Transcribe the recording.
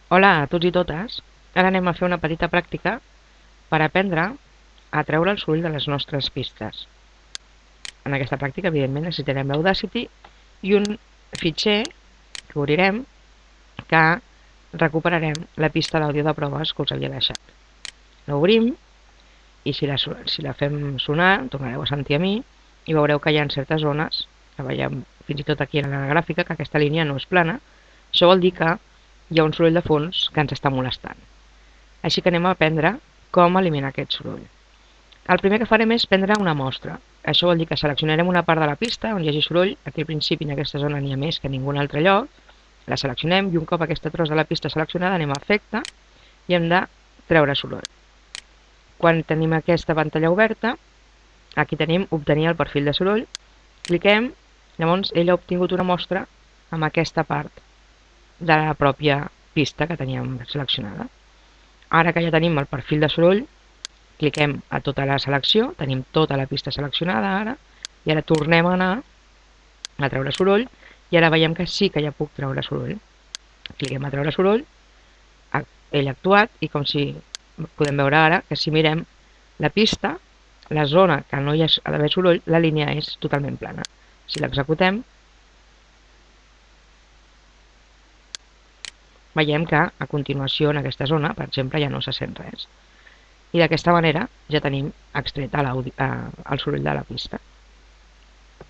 Hola a tots i totes. Ara anem a fer una petita pràctica per aprendre a treure el soroll de les nostres pistes. En aquesta pràctica, evidentment, necessitarem l'Audacity i un fitxer que obrirem que recuperarem la pista d'àudio de proves que us havia deixat. L'obrim i si la fem sonar, tornareu a sentir a mi i veureu que hi ha certes zones, que veiem fins i tot aquí en la gràfica, que aquesta línia no és plana. Això vol dir que hi ha un soroll de fons que ens està molestant. Així que anem a aprendre com eliminar aquest soroll. El primer que farem és prendre una mostra. Això vol dir que seleccionarem una part de la pista on hi hagi soroll. Aquí al principi en aquesta zona n'hi ha més que en ningú altre lloc. La seleccionem i un cop aquesta tros de la pista seleccionada anem a efecte i hem de treure soroll. Quan tenim aquesta pantalla oberta, aquí tenim obtenir el perfil de soroll. Cliquem, llavors ell ha obtingut una mostra amb aquesta part de la pròpia pista que teníem seleccionada. Ara que ja tenim el perfil de soroll, cliquem a tota la selecció, tenim tota la pista seleccionada ara, i ara tornem a anar a treure soroll, i ara veiem que sí que ja puc treure soroll. Cliquem a treure soroll, ell ha actuat, i com si podem veure ara, que si mirem la pista, la zona que no hi ha d'haver soroll, la línia és totalment plana. Si l'executem, veiem que a continuació en aquesta zona, per exemple, ja no se sent res. I d'aquesta manera ja tenim extret el soroll de la pista.